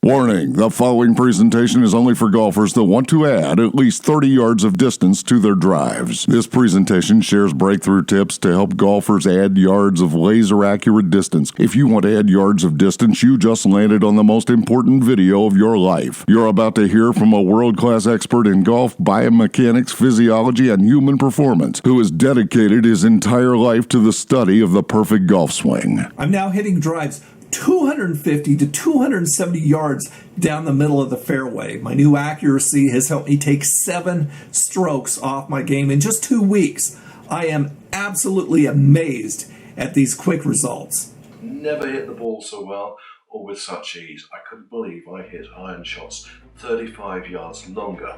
Warning, the following presentation is only for golfers that want to add at least 30 yards of distance to their drives. This presentation shares breakthrough tips to help golfers add yards of laser-accurate distance. If you want to add yards of distance, you just landed on the most important video of your life. You're about to hear from a world-class expert in golf, biomechanics, physiology, and human performance, who has dedicated his entire life to the study of the perfect golf swing. I'm now hitting drives 250 to 270 yards down the middle of the fairway. My new accuracy has helped me take 7 strokes off my game in just 2 weeks. I am absolutely amazed at these quick results. Never hit the ball so well or with such ease. I couldn't believe I hit iron shots 35 yards longer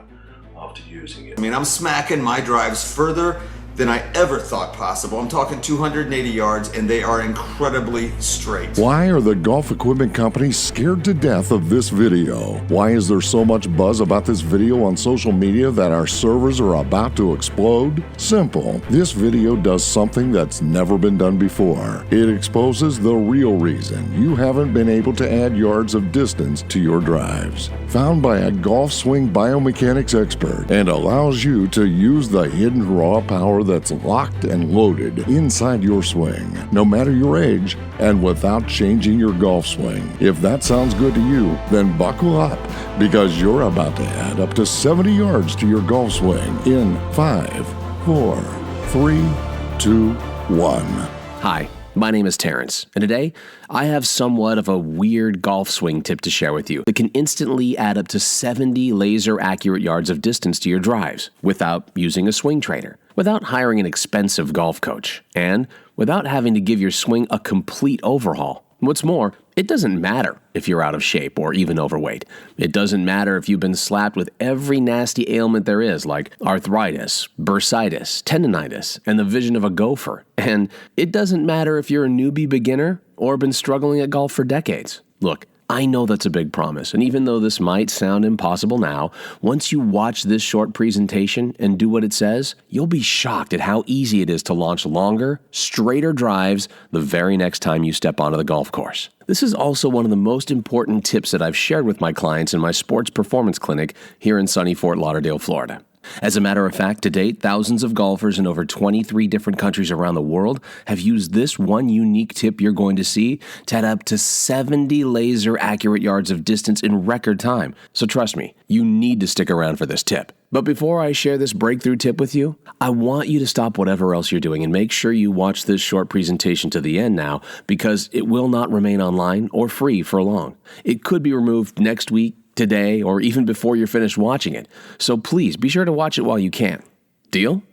after using it. I mean, I'm smacking my drives further than I ever thought possible. I'm talking 280 yards, and they are incredibly straight. Why are the golf equipment companies scared to death of this video? Why is there so much buzz about this video on social media that our servers are about to explode? Simple. This video does something that's never been done before. It exposes the real reason you haven't been able to add yards of distance to your drives. Found by a golf swing biomechanics expert, and allows you to use the hidden raw power that's locked and loaded inside your swing, no matter your age, and without changing your golf swing. If that sounds good to you, then buckle up, because you're about to add up to 70 yards to your golf swing in 5, 4, 3, 2, 1. Hi, my name is Terrence, and today I have somewhat of a weird golf swing tip to share with you that can instantly add up to 70 laser-accurate yards of distance to your drives without using a swing trainer, without hiring an expensive golf coach, and without having to give your swing a complete overhaul. What's more, it doesn't matter if you're out of shape or even overweight. It doesn't matter if you've been slapped with every nasty ailment there is, like arthritis, bursitis, tendonitis, and the vision of a gopher. And it doesn't matter if you're a newbie beginner or been struggling at golf for decades. Look, I know that's a big promise, and even though this might sound impossible now, once you watch this short presentation and do what it says, you'll be shocked at how easy it is to launch longer, straighter drives the very next time you step onto the golf course. This is also one of the most important tips that I've shared with my clients in my sports performance clinic here in sunny Fort Lauderdale, Florida. As a matter of fact, to date, thousands of golfers in over 23 different countries around the world have used this one unique tip you're going to see to add up to 70 laser-accurate yards of distance in record time. So trust me, you need to stick around for this tip. But before I share this breakthrough tip with you, I want you to stop whatever else you're doing and make sure you watch this short presentation to the end now, because it will not remain online or free for long. It could be removed next week, today, or even before you're finished watching it. So please be sure to watch it while you can. Deal?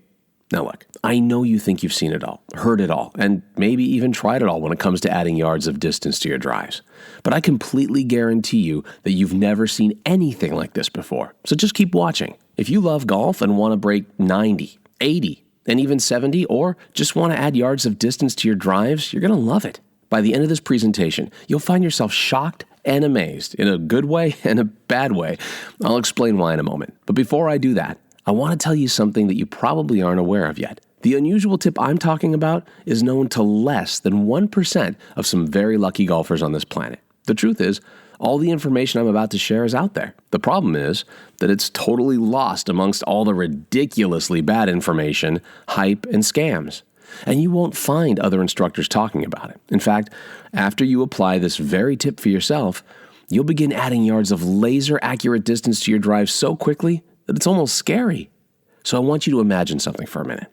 Now look, I know you think you've seen it all, heard it all, and maybe even tried it all when it comes to adding yards of distance to your drives. But I completely guarantee you that you've never seen anything like this before. So just keep watching. If you love golf and want to break 90, 80, and even 70, or just want to add yards of distance to your drives, you're going to love it. By the end of this presentation, you'll find yourself shocked and amazed, in a good way and a bad way. I'll explain why in a moment. But before I do that, I want to tell you something that you probably aren't aware of yet. The unusual tip I'm talking about is known to less than 1% of some very lucky golfers on this planet. The truth is, all the information I'm about to share is out there. The problem is that it's totally lost amongst all the ridiculously bad information, hype, and scams. And you won't find other instructors talking about it. In fact, after you apply this very tip for yourself, you'll begin adding yards of laser-accurate distance to your drive so quickly that it's almost scary. So I want you to imagine something for a minute.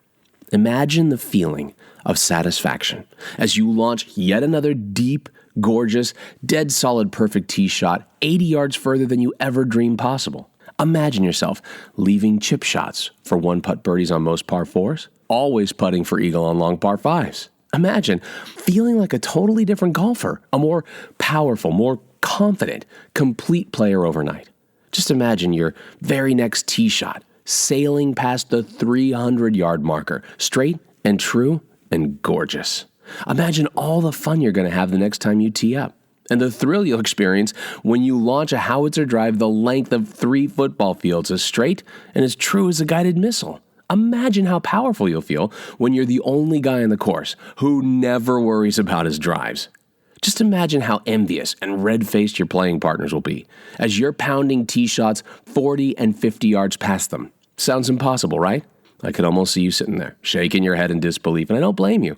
Imagine the feeling of satisfaction as you launch yet another deep, gorgeous, dead solid perfect tee shot 80 yards further than you ever dreamed possible. Imagine yourself leaving chip shots for one-putt birdies on most par 4s, always putting for eagle on long par 5s. Imagine feeling like a totally different golfer, a more powerful, more confident, complete player overnight. Just imagine your very next tee shot sailing past the 300-yard marker, straight and true and gorgeous. Imagine all the fun you're going to have the next time you tee up, and the thrill you'll experience when you launch a howitzer drive the length of 3 football fields, as straight and as true as a guided missile. Imagine how powerful you'll feel when you're the only guy on the course who never worries about his drives. Just imagine how envious and red-faced your playing partners will be as you're pounding tee shots 40 and 50 yards past them. Sounds impossible, right? I could almost see you sitting there, shaking your head in disbelief, and I don't blame you.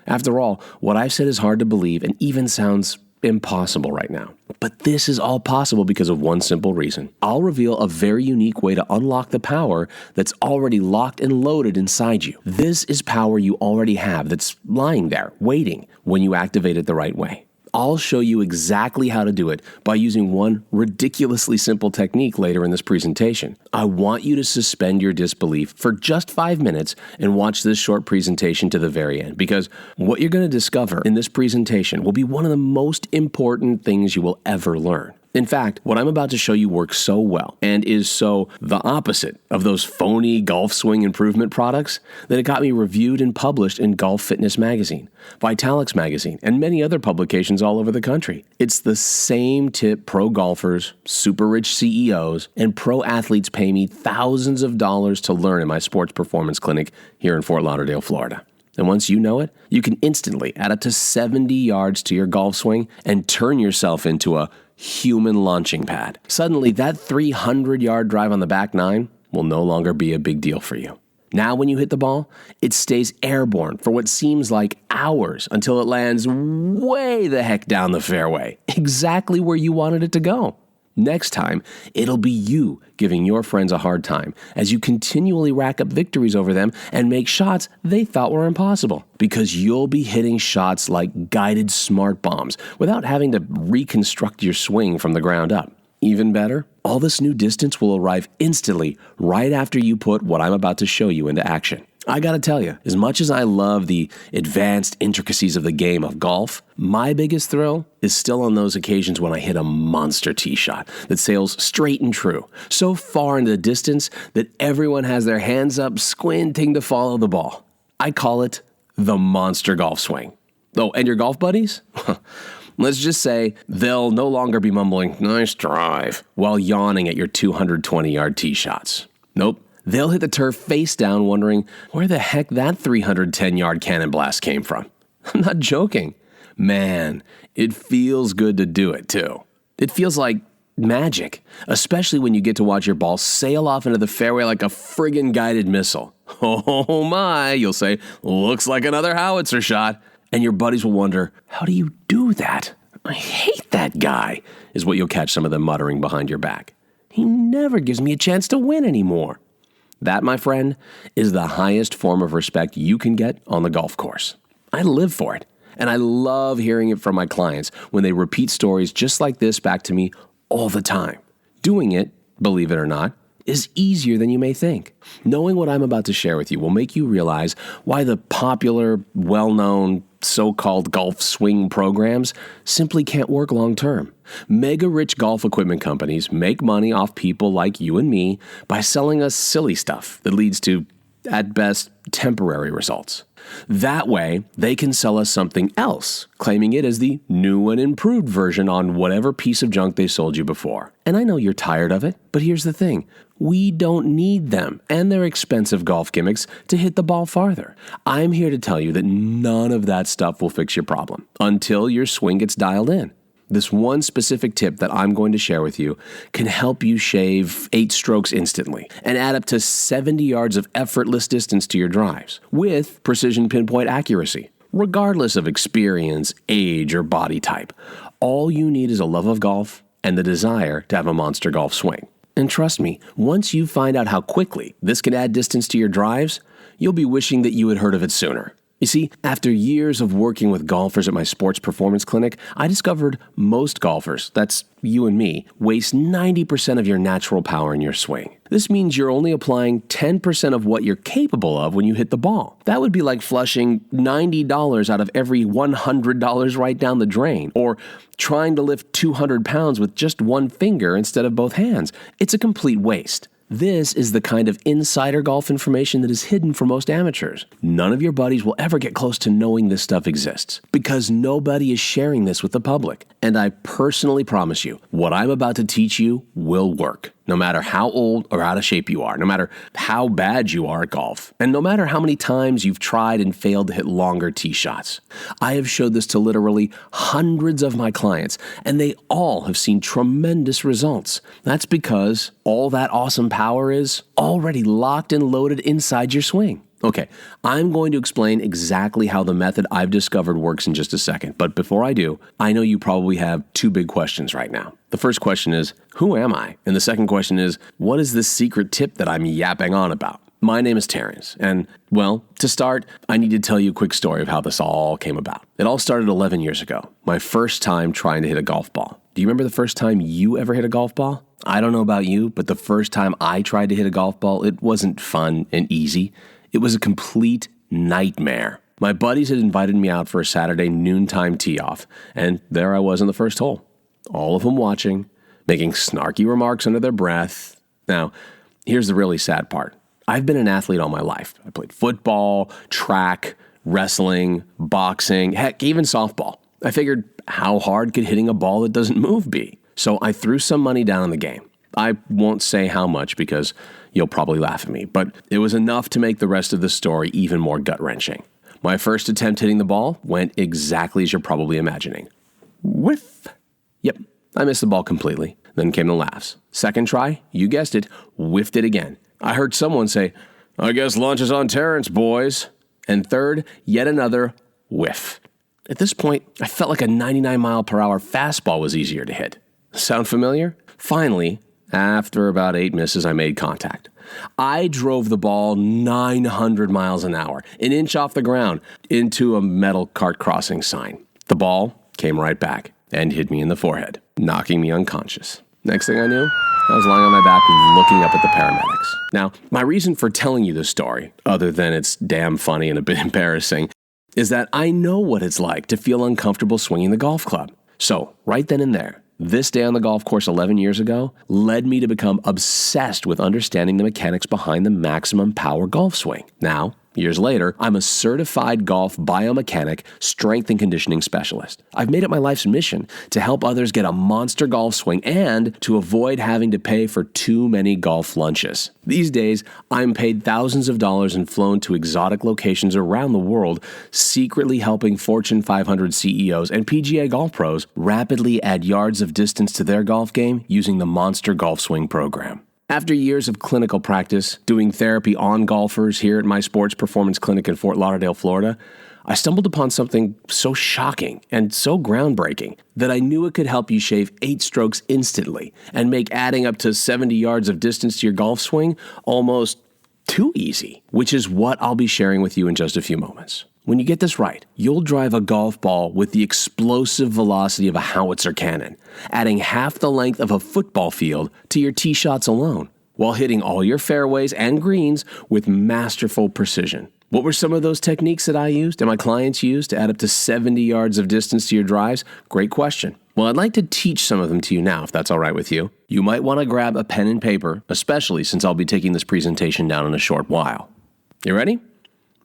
After all, what I've said is hard to believe and even sounds impossible right now. But this is all possible because of one simple reason. I'll reveal a very unique way to unlock the power that's already locked and loaded inside you. This is power you already have that's lying there, waiting when you activate it the right way. I'll show you exactly how to do it by using one ridiculously simple technique later in this presentation. I want you to suspend your disbelief for just 5 minutes and watch this short presentation to the very end, because what you're going to discover in this presentation will be one of the most important things you will ever learn. In fact, what I'm about to show you works so well and is so the opposite of those phony golf swing improvement products that it got me reviewed and published in Golf Fitness Magazine, Vitalix Magazine, and many other publications all over the country. It's the same tip pro golfers, super rich CEOs, and pro athletes pay me thousands of dollars to learn in my sports performance clinic here in Fort Lauderdale, Florida. And once you know it, you can instantly add up to 70 yards to your golf swing and turn yourself into a human launching pad. Suddenly, that 300-yard drive on the back nine will no longer be a big deal for you. Now, when you hit the ball, it stays airborne for what seems like hours until it lands way the heck down the fairway, exactly where you wanted it to go. Next time, it'll be you giving your friends a hard time as you continually rack up victories over them and make shots they thought were impossible, because you'll be hitting shots like guided smart bombs without having to reconstruct your swing from the ground up. Even better, all this new distance will arrive instantly right after you put what I'm about to show you into action. I gotta tell you, as much as I love the advanced intricacies of the game of golf, my biggest thrill is still on those occasions when I hit a monster tee shot that sails straight and true, so far into the distance that everyone has their hands up squinting to follow the ball. I call it the monster golf swing. Oh, and your golf buddies? Let's just say they'll no longer be mumbling, "Nice drive," while yawning at your 220-yard tee shots. Nope. They'll hit the turf face down wondering where the heck that 310-yard cannon blast came from. I'm not joking. Man, it feels good to do it too. It feels like magic, especially when you get to watch your ball sail off into the fairway like a friggin' guided missile. Oh my, you'll say, looks like another howitzer shot. And your buddies will wonder, how do you do that? I hate that guy, is what you'll catch some of them muttering behind your back. He never gives me a chance to win anymore. That, my friend, is the highest form of respect you can get on the golf course. I live for it, and I love hearing it from my clients when they repeat stories just like this back to me all the time. Doing it, believe it or not, is easier than you may think. Knowing what I'm about to share with you will make you realize why the popular, well-known, so-called golf swing programs simply can't work long-term. Mega-rich golf equipment companies make money off people like you and me by selling us silly stuff that leads to, at best, temporary results. That way, they can sell us something else, claiming it as the new and improved version on whatever piece of junk they sold you before. And I know you're tired of it, but here's the thing. We don't need them and their expensive golf gimmicks to hit the ball farther. I'm here to tell you that none of that stuff will fix your problem until your swing gets dialed in. This one specific tip that I'm going to share with you can help you shave 8 strokes instantly and add up to 70 yards of effortless distance to your drives with precision pinpoint accuracy, regardless of experience, age, or body type. All you need is a love of golf and the desire to have a monster golf swing. And trust me, once you find out how quickly this can add distance to your drives, you'll be wishing that you had heard of it sooner. You see, after years of working with golfers at my sports performance clinic, I discovered most golfers, that's you and me, waste 90% of your natural power in your swing. This means you're only applying 10% of what you're capable of when you hit the ball. That would be like flushing $90 out of every $100 right down the drain, or trying to lift 200 pounds with just one finger instead of both hands. It's a complete waste. This is the kind of insider golf information that is hidden for most amateurs. None of your buddies will ever get close to knowing this stuff exists because nobody is sharing this with the public. And I personally promise you, what I'm about to teach you will work. no matter how old or out of shape you are, no matter how bad you are at golf, and no matter how many times you've tried and failed to hit longer tee shots. I have showed this to literally hundreds of my clients, and they all have seen tremendous results. That's because all that awesome power is already locked and loaded inside your swing. Okay, I'm going to explain exactly how the method I've discovered works in just a second. But before I do, I know you probably have two big questions right now. The first question is, who am I? And the second question is, what is this secret tip that I'm yapping on about? My name is Terrence, and, well, to start, I need to tell you a quick story of how this all came about. It all started 11 years ago, my first time trying to hit a golf ball. Do you remember the first time you ever hit a golf ball? I don't know about you, but the first time I tried to hit a golf ball, it wasn't fun and easy. It was a complete nightmare. My buddies had invited me out for a Saturday noontime tee-off, and there I was in the first hole. All of them watching, making snarky remarks under their breath. Now, here's the really sad part. I've been an athlete all my life. I played football, track, wrestling, boxing, heck, even softball. I figured, how hard could hitting a ball that doesn't move be? So I threw some money down on the game. I won't say how much because you'll probably laugh at me, but it was enough to make the rest of the story even more gut-wrenching. My first attempt hitting the ball went exactly as you're probably imagining. Whiff. Yep, I missed the ball completely. Then came the laughs. Second try, you guessed it, whiffed it again. I heard someone say, "I guess lunch is on Terrence, boys." And third, yet another whiff. At this point, I felt like a 99-mile-per-hour fastball was easier to hit. Sound familiar? Finally, after about 8 misses, I made contact. I drove the ball 900 miles an hour, an inch off the ground, into a metal cart crossing sign. The ball came right back and hit me in the forehead, knocking me unconscious. Next thing I knew, I was lying on my back looking up at the paramedics. Now, my reason for telling you this story, other than it's damn funny and a bit embarrassing, is that I know what it's like to feel uncomfortable swinging the golf club. So, right then and there, this day on the golf course 11 years ago led me to become obsessed with understanding the mechanics behind the maximum power golf swing. Now, years later, I'm a certified golf biomechanic, strength and conditioning specialist. I've made it my life's mission to help others get a monster golf swing and to avoid having to pay for too many golf lunches. These days, I'm paid thousands of dollars and flown to exotic locations around the world, secretly helping Fortune 500 CEOs and PGA golf pros rapidly add yards of distance to their golf game using the Monster Golf Swing program. After years of clinical practice, doing therapy on golfers here at my sports performance clinic in Fort Lauderdale, Florida, I stumbled upon something so shocking and so groundbreaking that I knew it could help you shave 8 strokes instantly and make adding up to 70 yards of distance to your golf swing almost too easy, which is what I'll be sharing with you in just a few moments. When you get this right, you'll drive a golf ball with the explosive velocity of a howitzer cannon, adding half the length of a football field to your tee shots alone, while hitting all your fairways and greens with masterful precision. What were some of those techniques that I used and my clients used to add up to 70 yards of distance to your drives? Great question. Well, I'd like to teach some of them to you now, if that's all right with you. You might want to grab a pen and paper, especially since I'll be taking this presentation down in a short while. You ready?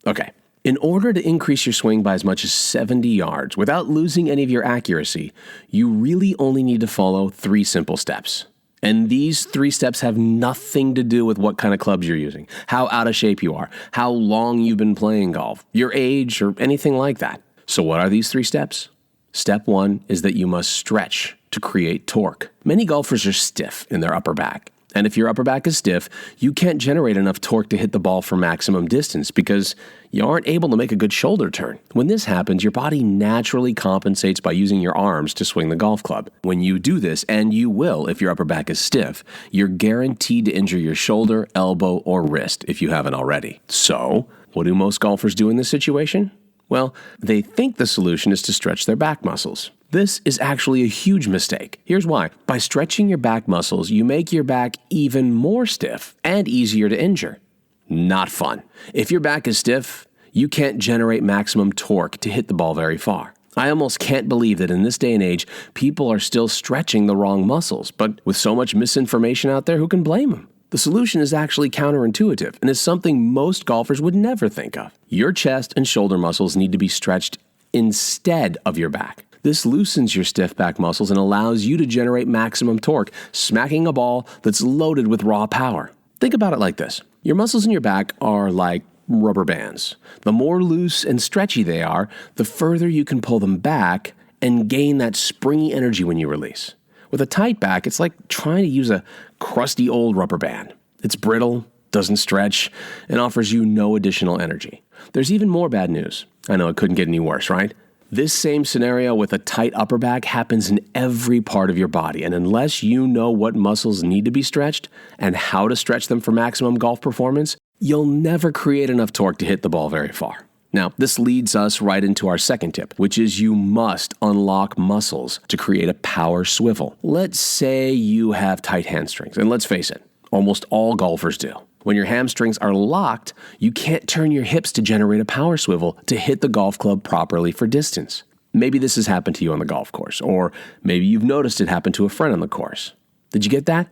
Okay. In order to increase your swing by as much as 70 yards without losing any of your accuracy, you really only need to follow 3 simple steps. And these 3 steps have nothing to do with what kind of clubs you're using, how out of shape you are, how long you've been playing golf, your age, or anything like that. So what are these 3 steps? Step 1 is that you must stretch to create torque. Many golfers are stiff in their upper back. And if your upper back is stiff, you can't generate enough torque to hit the ball for maximum distance because you aren't able to make a good shoulder turn. When this happens, your body naturally compensates by using your arms to swing the golf club. When you do this, and you will if your upper back is stiff, you're guaranteed to injure your shoulder, elbow, or wrist if you haven't already. So, what do most golfers do in this situation? Well, they think the solution is to stretch their back muscles. This is actually a huge mistake. Here's why. By stretching your back muscles, you make your back even more stiff and easier to injure. Not fun. If your back is stiff, you can't generate maximum torque to hit the ball very far. I almost can't believe that in this day and age, people are still stretching the wrong muscles, but with so much misinformation out there, who can blame them? The solution is actually counterintuitive and is something most golfers would never think of. Your chest and shoulder muscles need to be stretched instead of your back. This loosens your stiff back muscles and allows you to generate maximum torque, smacking a ball that's loaded with raw power. Think about it like this. Your muscles in your back are like rubber bands. The more loose and stretchy they are, the further you can pull them back and gain that springy energy when you release. With a tight back, it's like trying to use a crusty old rubber band. It's brittle, doesn't stretch, and offers you no additional energy. There's even more bad news. I know it couldn't get any worse, right? This same scenario with a tight upper back happens in every part of your body, and unless you know what muscles need to be stretched and how to stretch them for maximum golf performance, you'll never create enough torque to hit the ball very far. Now, this leads us right into our second tip, which is you must unlock muscles to create a power swivel. Let's say you have tight hamstrings, and let's face it, almost all golfers do. When your hamstrings are locked, you can't turn your hips to generate a power swivel to hit the golf club properly for distance. Maybe this has happened to you on the golf course, or maybe you've noticed it happen to a friend on the course. Did you get that?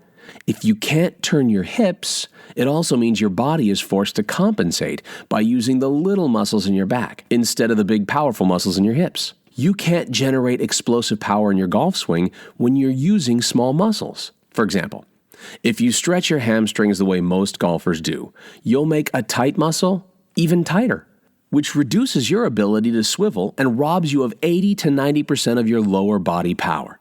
If you can't turn your hips, it also means your body is forced to compensate by using the little muscles in your back instead of the big powerful muscles in your hips. You can't generate explosive power in your golf swing when you're using small muscles. For example, if you stretch your hamstrings the way most golfers do, you'll make a tight muscle even tighter, which reduces your ability to swivel and robs you of 80 to 90% of your lower body power.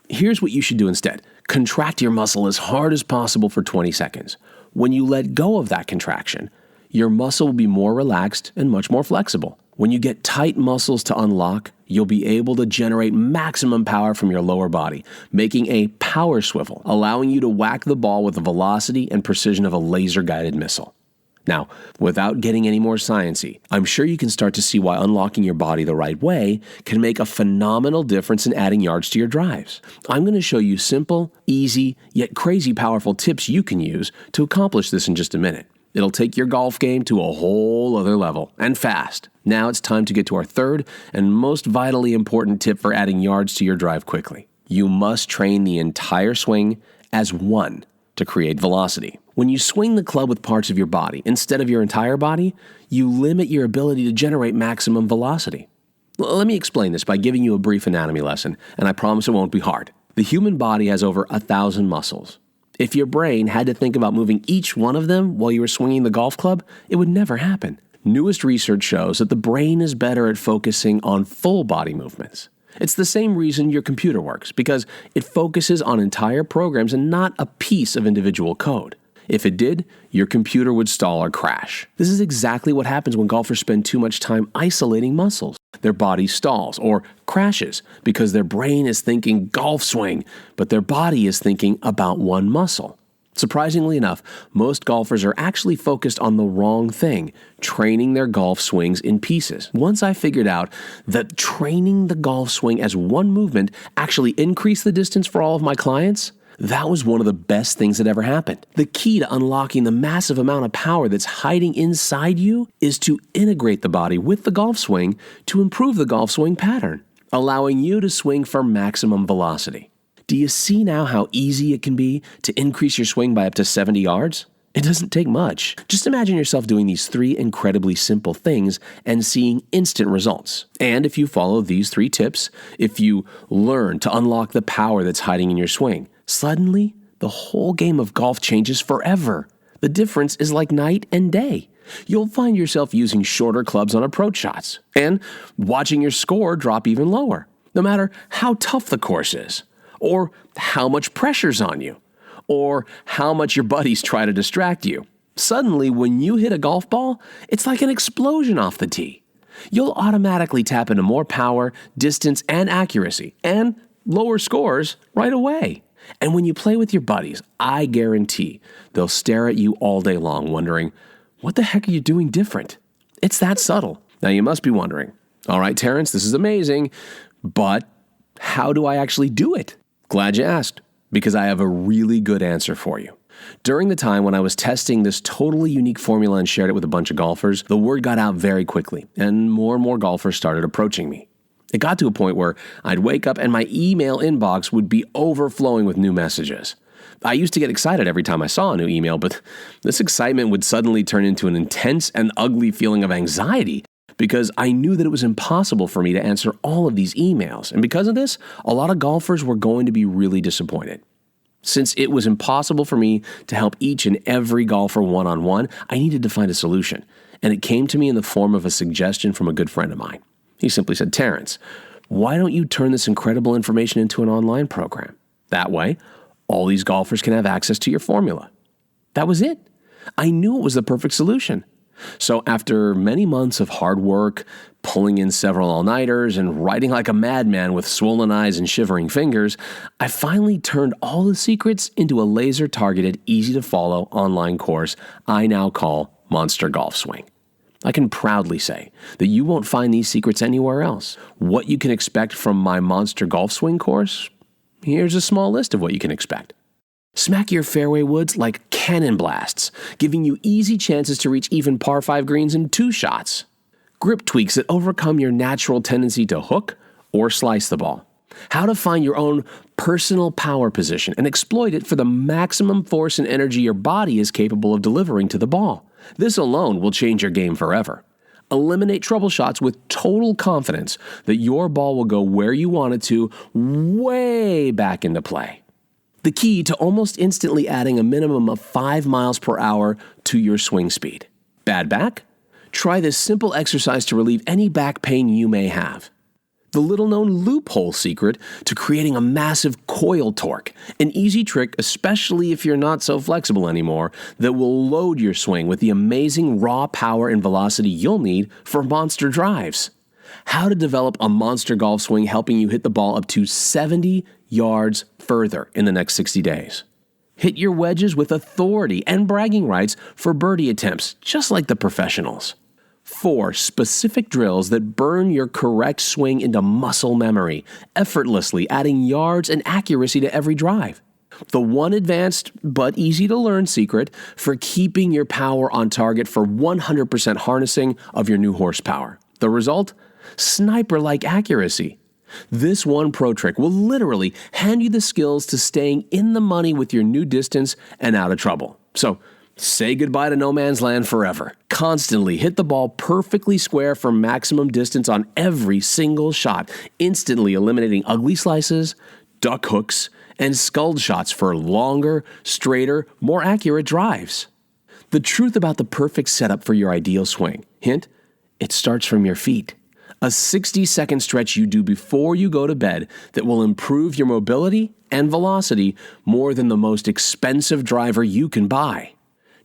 Here's what you should do instead. Contract your muscle as hard as possible for 20 seconds. When you let go of that contraction, your muscle will be more relaxed and much more flexible. When you get tight muscles to unlock, you'll be able to generate maximum power from your lower body, making a power swivel, allowing you to whack the ball with the velocity and precision of a laser-guided missile. Now, without getting any more sciencey, I'm sure you can start to see why unlocking your body the right way can make a phenomenal difference in adding yards to your drives. I'm going to show you simple, easy, yet crazy powerful tips you can use to accomplish this in just a minute. It'll take your golf game to a whole other level, and fast. Now it's time to get to our third and most vitally important tip for adding yards to your drive quickly. You must train the entire swing as one to create velocity. When you swing the club with parts of your body instead of your entire body, you limit your ability to generate maximum velocity. Let me explain this by giving you a brief anatomy lesson, and I promise it won't be hard. The human body has over 1,000 muscles. If your brain had to think about moving each one of them while you were swinging the golf club, it would never happen. Newest research shows that the brain is better at focusing on full body movements. It's the same reason your computer works, because it focuses on entire programs and not a piece of individual code. If it did, your computer would stall or crash. This is exactly what happens when golfers spend too much time isolating muscles. Their body stalls or crashes because their brain is thinking golf swing, but their body is thinking about one muscle. Surprisingly enough, most golfers are actually focused on the wrong thing, training their golf swings in pieces. Once I figured out that training the golf swing as one movement actually increased the distance for all of my clients, that was one of the best things that ever happened. The key to unlocking the massive amount of power that's hiding inside you is to integrate the body with the golf swing to improve the golf swing pattern, allowing you to swing for maximum velocity. Do you see now how easy it can be to increase your swing by up to 70 yards? It doesn't take much. Just imagine yourself doing these 3 incredibly simple things and seeing instant results. And if you follow these 3 tips, if you learn to unlock the power that's hiding in your swing, suddenly the whole game of golf changes forever. The difference is like night and day. You'll find yourself using shorter clubs on approach shots and watching your score drop even lower, no matter how tough the course is, or how much pressure's on you, or how much your buddies try to distract you. Suddenly, when you hit a golf ball, it's like an explosion off the tee. You'll automatically tap into more power, distance, and accuracy, and lower scores right away. And when you play with your buddies, I guarantee they'll stare at you all day long wondering, what the heck are you doing different? It's that subtle. Now you must be wondering, all right, Terrence, this is amazing, but how do I actually do it? Glad you asked, because I have a really good answer for you. During the time when I was testing this totally unique formula and shared it with a bunch of golfers, the word got out very quickly, and more golfers started approaching me. It got to a point where I'd wake up and my email inbox would be overflowing with new messages. I used to get excited every time I saw a new email, but this excitement would suddenly turn into an intense and ugly feeling of anxiety because I knew that it was impossible for me to answer all of these emails. And because of this, a lot of golfers were going to be really disappointed. Since it was impossible for me to help each and every golfer one-on-one, I needed to find a solution. And it came to me in the form of a suggestion from a good friend of mine. He simply said, "Terrence, why don't you turn this incredible information into an online program? That way, all these golfers can have access to your formula." That was it. I knew it was the perfect solution. So after many months of hard work, pulling in several all-nighters, and writing like a madman with swollen eyes and shivering fingers, I finally turned all the secrets into a laser-targeted, easy-to-follow online course I now call Monster Golf Swing. I can proudly say that you won't find these secrets anywhere else. What you can expect from my Monster Golf Swing course? Here's a small list of what you can expect. Smack your fairway woods like cannon blasts, giving you easy chances to reach even par 5 greens in 2 shots. Grip tweaks that overcome your natural tendency to hook or slice the ball. How to find your own personal power position and exploit it for the maximum force and energy your body is capable of delivering to the ball. This alone will change your game forever. Eliminate trouble shots with total confidence that your ball will go where you want it to, way back into play. The key to almost instantly adding a minimum of 5 miles per hour to your swing speed. Bad back? Try this simple exercise to relieve any back pain you may have. The little-known loophole secret to creating a massive coil torque, an easy trick, especially if you're not so flexible anymore, that will load your swing with the amazing raw power and velocity you'll need for monster drives. How to develop a monster golf swing helping you hit the ball up to 70 yards further in the next 60 days. Hit your wedges with authority and bragging rights for birdie attempts, just like the professionals. 4 specific drills that burn your correct swing into muscle memory, effortlessly adding yards and accuracy to every drive. The one advanced but easy to learn secret for keeping your power on target for 100% harnessing of your new horsepower. The result? Sniper-like accuracy. This one pro trick will literally hand you the skills to staying in the money with your new distance and out of trouble. So, say goodbye to no man's land forever. Constantly hit the ball perfectly square for maximum distance on every single shot, instantly eliminating ugly slices, duck hooks, and sculled shots for longer, straighter, more accurate drives. The truth about the perfect setup for your ideal swing. Hint, it starts from your feet. A 60-second stretch you do before you go to bed that will improve your mobility and velocity more than the most expensive driver you can buy.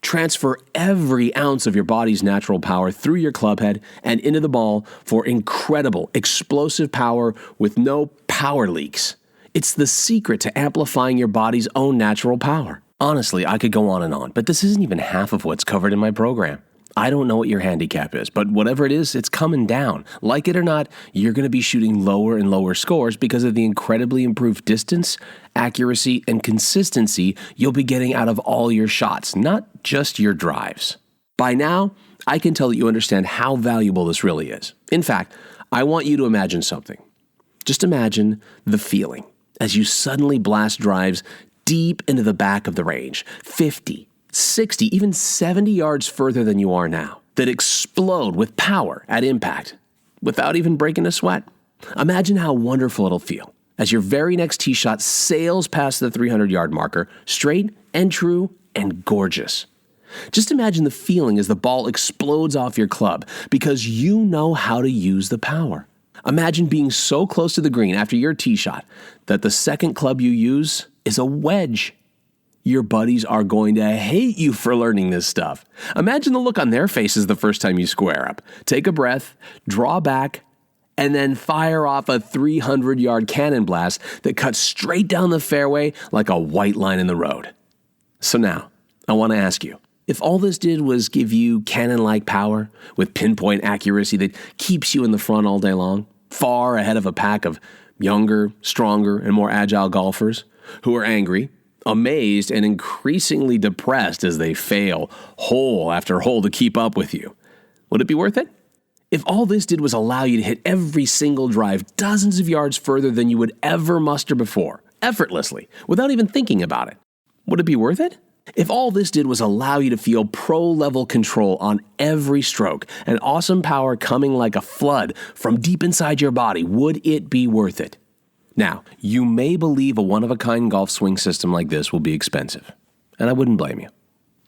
Transfer every ounce of your body's natural power through your club head and into the ball for incredible, explosive power with no power leaks. It's the secret to amplifying your body's own natural power. Honestly, I could go on and on, but this isn't even half of what's covered in my program. I don't know what your handicap is, but whatever it is, it's coming down. Like it or not, you're going to be shooting lower and lower scores because of the incredibly improved distance, accuracy, and consistency you'll be getting out of all your shots, not just your drives. By now, I can tell that you understand how valuable this really is. In fact, I want you to imagine something. Just imagine the feeling as you suddenly blast drives deep into the back of the range, 50, 60, even 70 yards further than you are now, that explode with power at impact without even breaking a sweat. Imagine how wonderful it'll feel as your very next tee shot sails past the 300-yard marker, straight and true and gorgeous. Just imagine the feeling as the ball explodes off your club because you know how to use the power. Imagine being so close to the green after your tee shot that the second club you use is a wedge. Your buddies are going to hate you for learning this stuff. Imagine the look on their faces the first time you square up. Take a breath, draw back, and then fire off a 300-yard cannon blast that cuts straight down the fairway like a white line in the road. So now, I want to ask you, if all this did was give you cannon-like power with pinpoint accuracy that keeps you in the front all day long, far ahead of a pack of younger, stronger, and more agile golfers who are angry, amazed, and increasingly depressed as they fail hole after hole to keep up with you, would it be worth it? If all this did was allow you to hit every single drive dozens of yards further than you would ever muster before, effortlessly, without even thinking about it, would it be worth it? If all this did was allow you to feel pro-level control on every stroke and awesome power coming like a flood from deep inside your body, would it be worth it? Now, you may believe a one-of-a-kind golf swing system like this will be expensive, and I wouldn't blame you.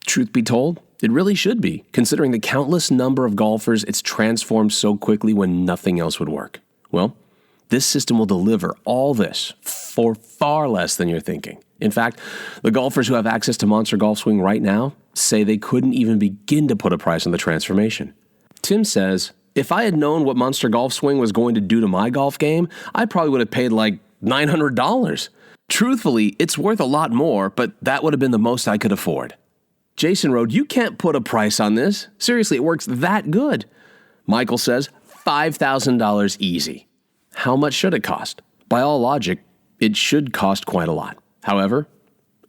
Truth be told, it really should be, considering the countless number of golfers it's transformed so quickly when nothing else would work. Well, this system will deliver all this for far less than you're thinking. In fact, the golfers who have access to Monster Golf Swing right now say they couldn't even begin to put a price on the transformation. Tim says, if I had known what Monster Golf Swing was going to do to my golf game, I probably would have paid like $900. Truthfully, it's worth a lot more, but that would have been the most I could afford. Jason wrote, you can't put a price on this. Seriously, it works that good. Michael says, $5,000 easy. How much should it cost? By all logic, it should cost quite a lot. However,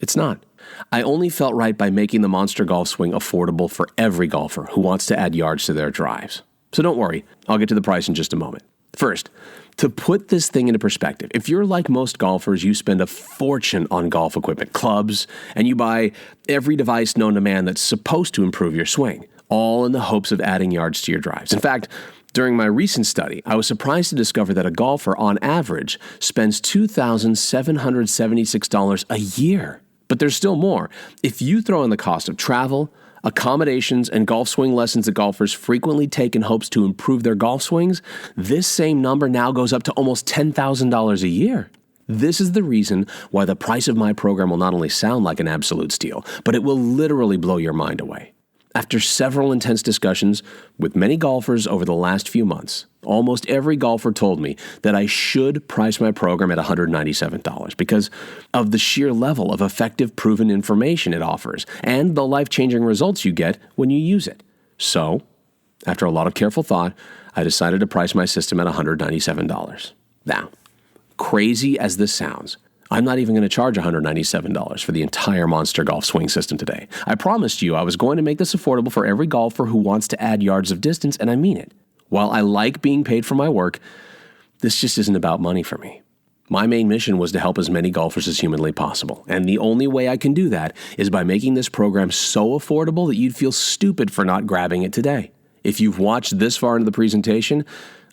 it's not. I only felt right by making the Monster Golf Swing affordable for every golfer who wants to add yards to their drives. So don't worry, I'll get to the price in just a moment. First, to put this thing into perspective, if you're like most golfers, you spend a fortune on golf equipment, clubs, and you buy every device known to man that's supposed to improve your swing, all in the hopes of adding yards to your drives. In fact, during my recent study, I was surprised to discover that a golfer, on average, spends $2,776 a year. But there's still more. If you throw in the cost of travel, accommodations, and golf swing lessons that golfers frequently take in hopes to improve their golf swings, this same number now goes up to almost $10,000 a year. This is the reason why the price of my program will not only sound like an absolute steal, but it will literally blow your mind away. After several intense discussions with many golfers over the last few months, almost every golfer told me that I should price my program at $197 because of the sheer level of effective, proven information it offers and the life-changing results you get when you use it. So, after a lot of careful thought, I decided to price my system at $197. Now, crazy as this sounds, I'm not even going to charge $197 for the entire Monster Golf Swing system today. I promised you I was going to make this affordable for every golfer who wants to add yards of distance, and I mean it. While I like being paid for my work, this just isn't about money for me. My main mission was to help as many golfers as humanly possible, and the only way I can do that is by making this program so affordable that you'd feel stupid for not grabbing it today. If you've watched this far into the presentation,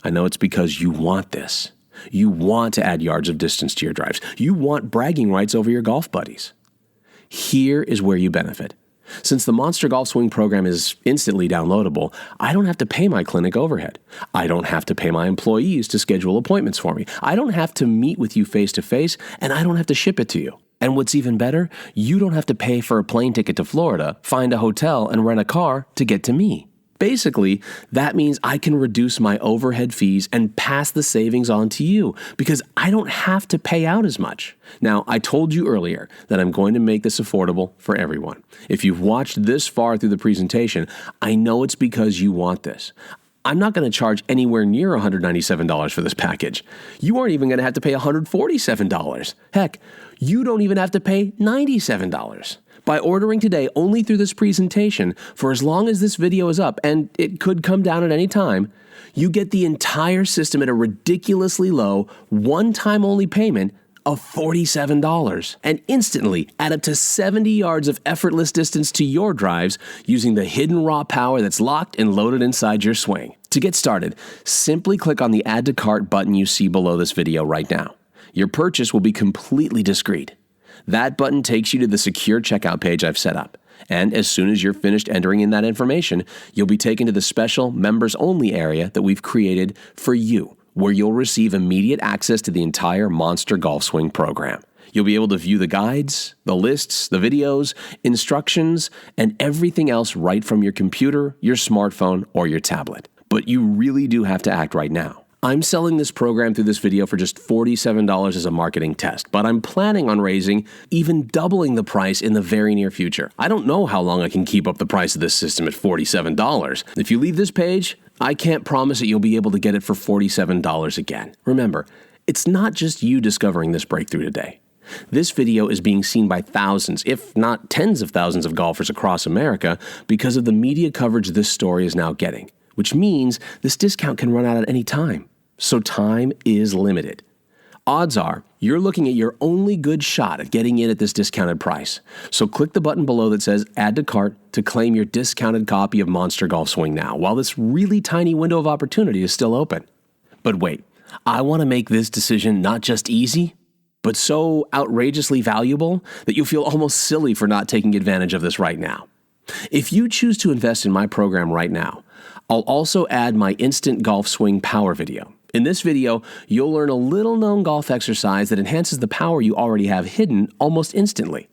I know it's because you want this. You want to add yards of distance to your drives. You want bragging rights over your golf buddies. Here is where you benefit. Since the Monster Golf Swing program is instantly downloadable, I don't have to pay my clinic overhead. I don't have to pay my employees to schedule appointments for me. I don't have to meet with you face-to-face, and I don't have to ship it to you. And what's even better, you don't have to pay for a plane ticket to Florida, find a hotel, and rent a car to get to me. Basically, that means I can reduce my overhead fees and pass the savings on to you because I don't have to pay out as much. Now, I told you earlier that I'm going to make this affordable for everyone. If you've watched this far through the presentation, I know it's because you want this. I'm not going to charge anywhere near $197 for this package. You aren't even going to have to pay $147. Heck, you don't even have to pay $97. By ordering today only through this presentation, for as long as this video is up, and it could come down at any time, you get the entire system at a ridiculously low, one-time only payment of $47 and instantly add up to 70 yards of effortless distance to your drives using the hidden raw power that's locked and loaded inside your swing. To get started, simply click on the Add to Cart button you see below this video right now. Your purchase will be completely discreet. That button takes you to the secure checkout page I've set up. And as soon as you're finished entering in that information, you'll be taken to the special members-only area that we've created for you, where you'll receive immediate access to the entire Monster Golf Swing program. You'll be able to view the guides, the lists, the videos, instructions, and everything else right from your computer, your smartphone, or your tablet. But you really do have to act right now. I'm selling this program through this video for just $47 as a marketing test, but I'm planning on raising, even doubling the price in the very near future. I don't know how long I can keep up the price of this system at $47. If you leave this page, I can't promise that you'll be able to get it for $47 again. Remember, it's not just you discovering this breakthrough today. This video is being seen by thousands, if not tens of thousands of golfers across America because of the media coverage this story is now getting, which means this discount can run out at any time. So time is limited. Odds are you're looking at your only good shot at getting in at this discounted price. So click the button below that says Add to Cart to claim your discounted copy of Monster Golf Swing now, while this really tiny window of opportunity is still open. But wait, I want to make this decision not just easy, but so outrageously valuable that you'll feel almost silly for not taking advantage of this right now. If you choose to invest in my program right now, I'll also add my Instant Golf Swing Power video. In this video, you'll learn a little-known golf exercise that enhances the power you already have hidden almost instantly.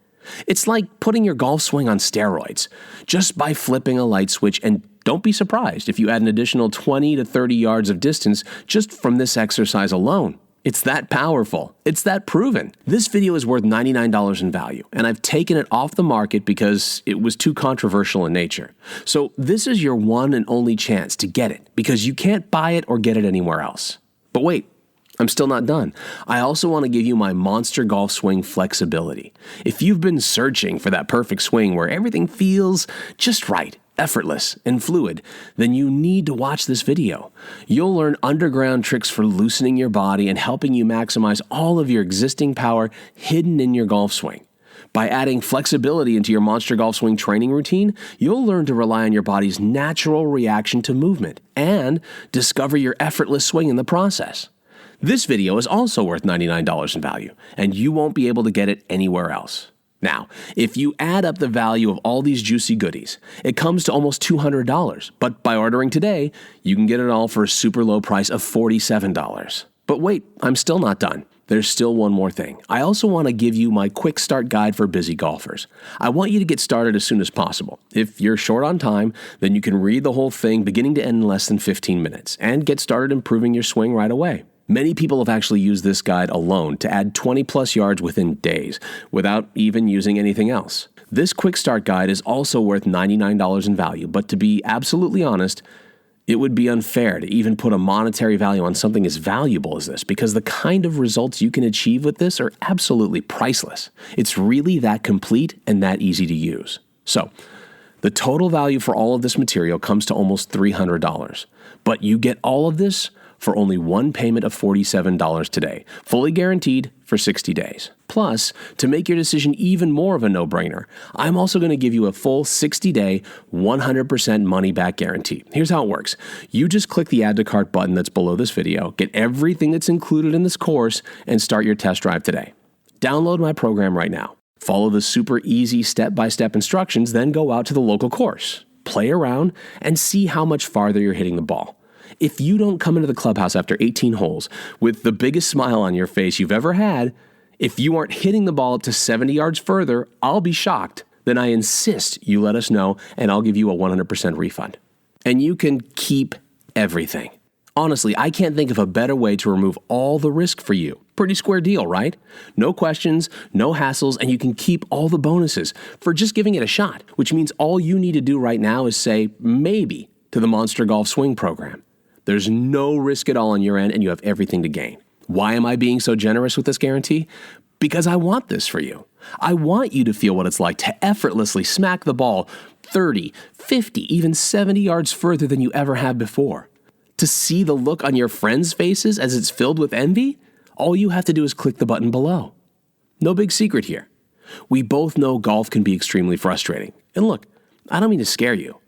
It's like putting your golf swing on steroids, just by flipping a light switch, and don't be surprised if you add an additional 20 to 30 yards of distance just from this exercise alone. It's that powerful. It's that proven. This video is worth $99 in value, and I've taken it off the market because it was too controversial in nature. So this is your one and only chance to get it, because you can't buy it or get it anywhere else. But wait, I'm still not done. I also want to give you my Monster Golf Swing flexibility. If you've been searching for that perfect swing where everything feels just right, effortless, and fluid, then you need to watch this video. You'll learn underground tricks for loosening your body and helping you maximize all of your existing power hidden in your golf swing. By adding flexibility into your Monster Golf Swing training routine, you'll learn to rely on your body's natural reaction to movement and discover your effortless swing in the process. This video is also worth $99 in value, and you won't be able to get it anywhere else. Now, if you add up the value of all these juicy goodies, it comes to almost $200, but by ordering today, you can get it all for a super low price of $47. But wait, I'm still not done. There's still one more thing. I also want to give you my quick start guide for busy golfers. I want you to get started as soon as possible. If you're short on time, then you can read the whole thing beginning to end in less than 15 minutes and get started improving your swing right away. Many people have actually used this guide alone to add 20 plus yards within days, without even using anything else. This quick start guide is also worth $99 in value, but to be absolutely honest, it would be unfair to even put a monetary value on something as valuable as this, because the kind of results you can achieve with this are absolutely priceless. It's really that complete and that easy to use. So, the total value for all of this material comes to almost $300, but you get all of this for only one payment of $47 today, fully guaranteed for 60 days. Plus, to make your decision even more of a no-brainer, I'm also going to give you a full 60-day, 100% money-back guarantee. Here's how it works. You just click the Add to Cart button that's below this video, get everything that's included in this course, and start your test drive today. Download my program right now. Follow the super easy step-by-step instructions, then go out to the local course. Play around and see how much farther you're hitting the ball. If you don't come into the clubhouse after 18 holes with the biggest smile on your face you've ever had, if you aren't hitting the ball up to 70 yards further, I'll be shocked. Then I insist you let us know, and I'll give you a 100% refund. And you can keep everything. Honestly, I can't think of a better way to remove all the risk for you. Pretty square deal, right? No questions, no hassles, and you can keep all the bonuses for just giving it a shot, which means all you need to do right now is say maybe to the Monster Golf Swing program. There's no risk at all on your end, and you have everything to gain. Why am I being so generous with this guarantee? Because I want this for you. I want you to feel what it's like to effortlessly smack the ball 30, 50, even 70 yards further than you ever have before. To see the look on your friends' faces as it's filled with envy, all you have to do is click the button below. No big secret here. We both know golf can be extremely frustrating. And look, I don't mean to scare you,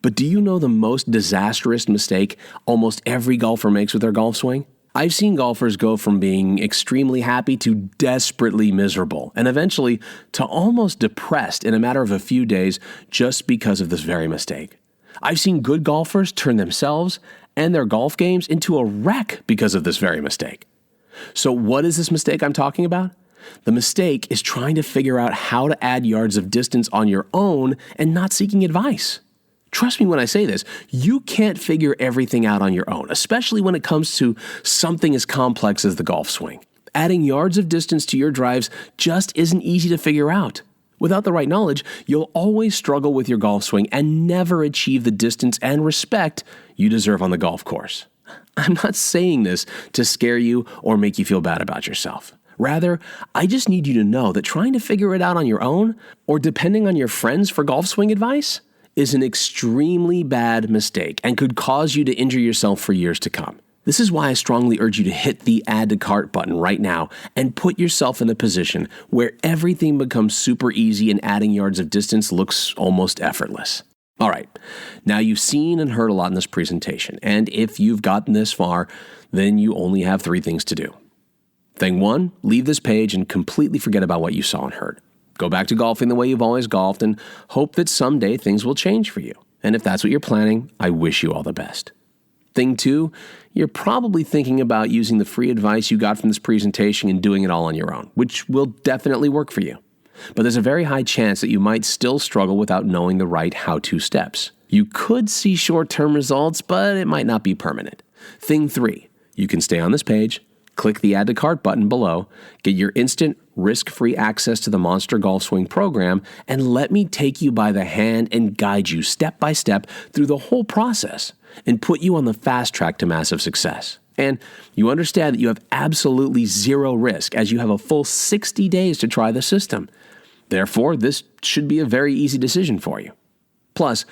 but do you know the most disastrous mistake almost every golfer makes with their golf swing? I've seen golfers go from being extremely happy to desperately miserable, and eventually to almost depressed in a matter of a few days just because of this very mistake. I've seen good golfers turn themselves and their golf games into a wreck because of this very mistake. So what is this mistake I'm talking about? The mistake is trying to figure out how to add yards of distance on your own and not seeking advice. Trust me when I say this, you can't figure everything out on your own, especially when it comes to something as complex as the golf swing. Adding yards of distance to your drives just isn't easy to figure out. Without the right knowledge, you'll always struggle with your golf swing and never achieve the distance and respect you deserve on the golf course. I'm not saying this to scare you or make you feel bad about yourself. Rather, I just need you to know that trying to figure it out on your own, or depending on your friends for golf swing advice, is an extremely bad mistake and could cause you to injure yourself for years to come. This is why I strongly urge you to hit the Add to Cart button right now and put yourself in a position where everything becomes super easy and adding yards of distance looks almost effortless. All right, now you've seen and heard a lot in this presentation, and if you've gotten this far, then you only have 3 things to do. Thing 1, leave this page and completely forget about what you saw and heard. Go back to golfing the way you've always golfed and hope that someday things will change for you. And if that's what you're planning, I wish you all the best. Thing 2, you're probably thinking about using the free advice you got from this presentation and doing it all on your own, which will definitely work for you. But there's a very high chance that you might still struggle without knowing the right how-to steps. You could see short-term results, but it might not be permanent. Thing 3, you can stay on this page, click the Add to Cart button below, get your instant, risk-free access to the Monster Golf Swing program, and let me take you by the hand and guide you step by step through the whole process and put you on the fast track to massive success. And you understand that you have absolutely zero risk as you have a full 60 days to try the system. Therefore, this should be a very easy decision for you. Plus,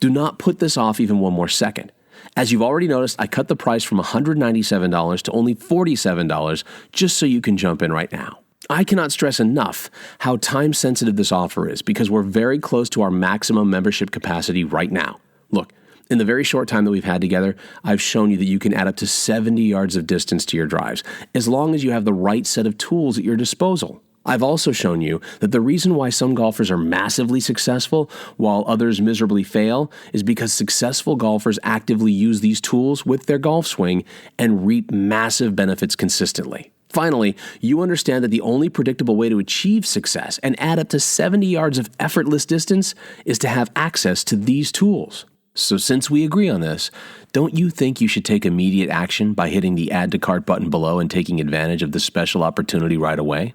do not put this off even one more second. As you've already noticed, I cut the price from $197 to only $47 just so you can jump in right now. I cannot stress enough how time-sensitive this offer is because we're very close to our maximum membership capacity right now. Look, in the very short time that we've had together, I've shown you that you can add up to 70 yards of distance to your drives, as long as you have the right set of tools at your disposal. I've also shown you that the reason why some golfers are massively successful while others miserably fail is because successful golfers actively use these tools with their golf swing and reap massive benefits consistently. Finally, you understand that the only predictable way to achieve success and add up to 70 yards of effortless distance is to have access to these tools. So since we agree on this, don't you think you should take immediate action by hitting the Add to Cart button below and taking advantage of this special opportunity right away?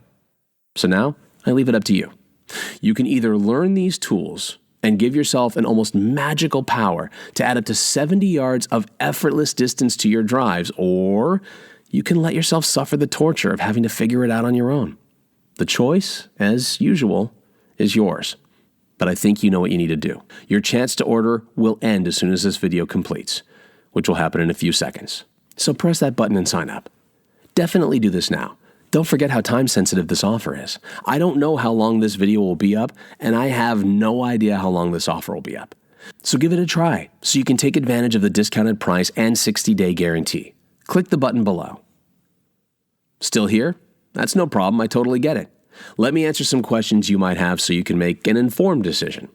So now, I leave it up to you. You can either learn these tools and give yourself an almost magical power to add up to 70 yards of effortless distance to your drives, or you can let yourself suffer the torture of having to figure it out on your own. The choice, as usual, is yours. But I think you know what you need to do. Your chance to order will end as soon as this video completes, which will happen in a few seconds. So press that button and sign up. Definitely do this now. Don't forget how time-sensitive this offer is. I don't know how long this video will be up, and I have no idea how long this offer will be up. So give it a try so you can take advantage of the discounted price and 60-day guarantee. Click the button below. Still here? That's no problem. I totally get it. Let me answer some questions you might have so you can make an informed decision.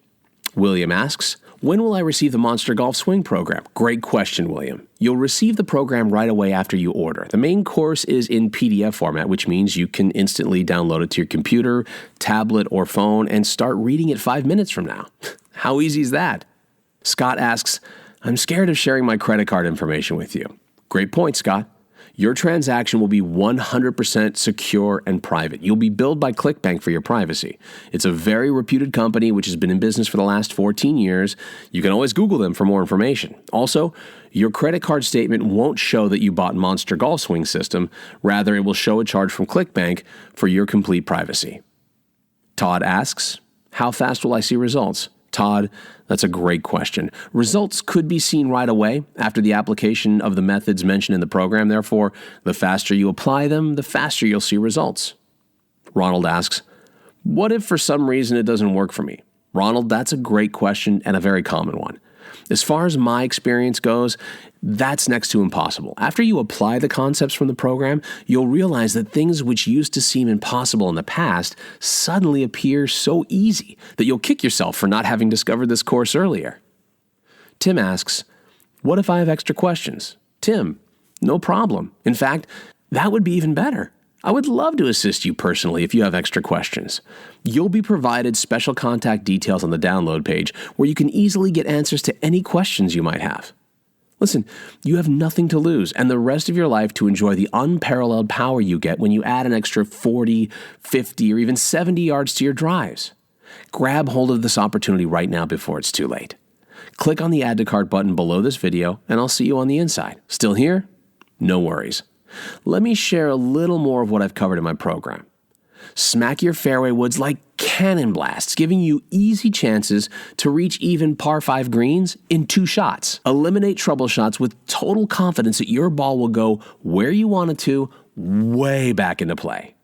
William asks, when will I receive the Monster Golf Swing program? Great question, William. You'll receive the program right away after you order. The main course is in PDF format, which means you can instantly download it to your computer, tablet, or phone and start reading it 5 minutes from now. How easy is that? Scott asks, I'm scared of sharing my credit card information with you. Great point, Scott. Your transaction will be 100% secure and private. You'll be billed by ClickBank for your privacy. It's a very reputed company which has been in business for the last 14 years. You can always Google them for more information. Also, your credit card statement won't show that you bought Monster Golf Swing System. Rather, it will show a charge from ClickBank for your complete privacy. Todd asks, how fast will I see results? Todd, that's a great question. Results could be seen right away after the application of the methods mentioned in the program. Therefore, the faster you apply them, the faster you'll see results. Ronald asks, what if for some reason it doesn't work for me? Ronald, that's a great question and a very common one. As far as my experience goes, that's next to impossible. After you apply the concepts from the program, you'll realize that things which used to seem impossible in the past suddenly appear so easy that you'll kick yourself for not having discovered this course earlier. Tim asks, what if I have extra questions? Tim, no problem. In fact, that would be even better. I would love to assist you personally if you have extra questions. You'll be provided special contact details on the download page where you can easily get answers to any questions you might have. Listen, you have nothing to lose and the rest of your life to enjoy the unparalleled power you get when you add an extra 40, 50, or even 70 yards to your drives. Grab hold of this opportunity right now before it's too late. Click on the Add to Cart button below this video and I'll see you on the inside. Still here? No worries. Let me share a little more of what I've covered in my program. Smack your fairway woods like cannon blasts, giving you easy chances to reach even par 5 greens in 2 shots. Eliminate trouble shots with total confidence that your ball will go where you want it to, way back into play.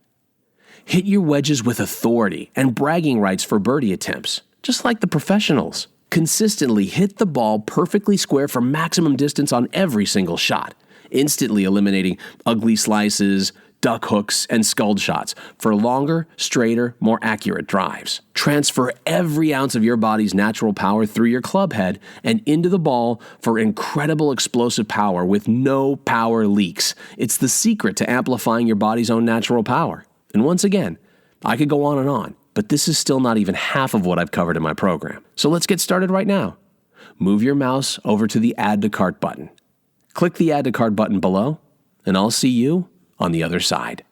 Hit your wedges with authority and bragging rights for birdie attempts, just like the professionals. Consistently hit the ball perfectly square for maximum distance on every single shot, instantly eliminating ugly slices, duck hooks, and sculled shots for longer, straighter, more accurate drives. Transfer every ounce of your body's natural power through your club head and into the ball for incredible explosive power with no power leaks. It's the secret to amplifying your body's own natural power. And once again, I could go on, but this is still not even half of what I've covered in my program. So let's get started right now. Move your mouse over to the Add to Cart button. Click the Add to Cart button below, and I'll see you on the other side.